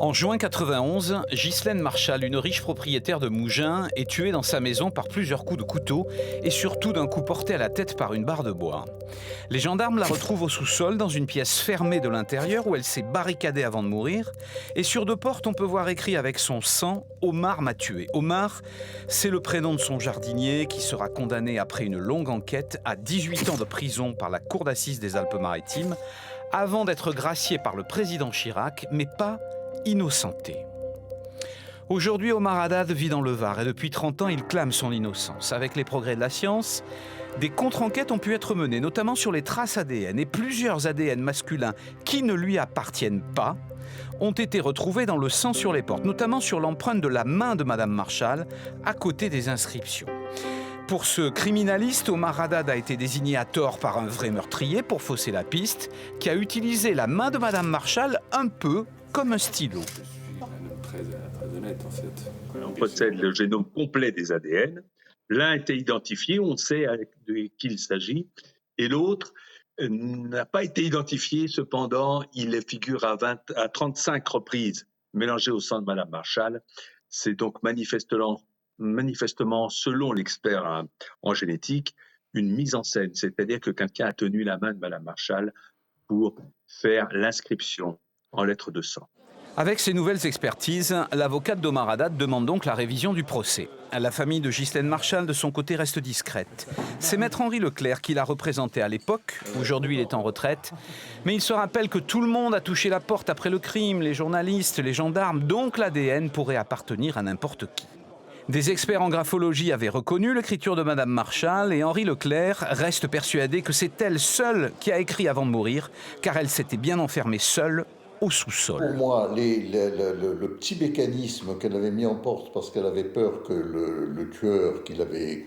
En juin 91, Ghislaine Marchal, une riche propriétaire de Mougins, est tuée dans sa maison par plusieurs coups de couteau et surtout d'un coup porté à la tête par une barre de bois. Les gendarmes la retrouvent au sous-sol dans une pièce fermée de l'intérieur où elle s'est barricadée avant de mourir. Et sur deux portes, on peut voir écrit avec son sang « Omar m'a tué ». Omar, c'est le prénom de son jardinier qui sera condamné après une longue enquête à 18 ans de prison par la cour d'assises des Alpes-Maritimes avant d'être gracié par le président Chirac, mais pas innocenté. Aujourd'hui, Omar Haddad vit dans le Var et depuis 30 ans, il clame son innocence. Avec les progrès de la science, des contre-enquêtes ont pu être menées, notamment sur les traces ADN. Et plusieurs ADN masculins qui ne lui appartiennent pas ont été retrouvés dans le sang sur les portes, notamment sur l'empreinte de la main de Madame Marchal, à côté des inscriptions. Pour ce criminaliste, Omar Haddad a été désigné à tort par un vrai meurtrier pour fausser la piste, qui a utilisé la main de Madame Marchal un peu comme un stylo. Je suis un homme très honnête, en fait. On possède le génome complet des ADN. L'un a été identifié, on sait de qui il s'agit, et l'autre n'a pas été identifié. Cependant, il figure à 35 reprises mélangé au sang de Madame Marchal. C'est donc manifestement, selon l'expert en génétique, une mise en scène, c'est-à-dire que quelqu'un a tenu la main de Madame Marchal pour faire l'inscription en lettres de sang. Avec ces nouvelles expertises, l'avocate d'Omar Haddad demande donc la révision du procès. La famille de Ghislaine Marchal, de son côté, reste discrète. C'est maître Henri Leclerc qui l'a représenté à l'époque. Aujourd'hui, il est en retraite. Mais il se rappelle que tout le monde a touché la porte après le crime, les journalistes, les gendarmes, donc l'ADN pourrait appartenir à n'importe qui. Des experts en graphologie avaient reconnu l'écriture de Madame Marchal et Henri Leclerc reste persuadé que c'est elle seule qui a écrit avant de mourir, car elle s'était bien enfermée seule au sous-sol. Pour moi, le petit mécanisme qu'elle avait mis en porte parce qu'elle avait peur que le tueur qui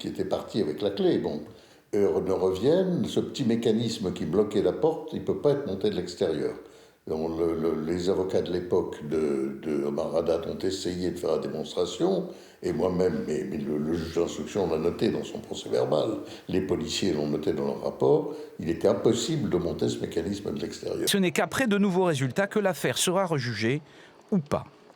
était parti avec la clé, ne revienne, ce petit mécanisme qui bloquait la porte, il ne peut pas être monté de l'extérieur. Donc, les avocats de l'époque de Omar Haddad ont essayé de faire la démonstration, et moi-même, mais le juge d'instruction l'a noté dans son procès-verbal, les policiers l'ont noté dans leur rapport, il était impossible de monter ce mécanisme de l'extérieur. Ce n'est qu'après de nouveaux résultats que l'affaire sera rejugée ou pas.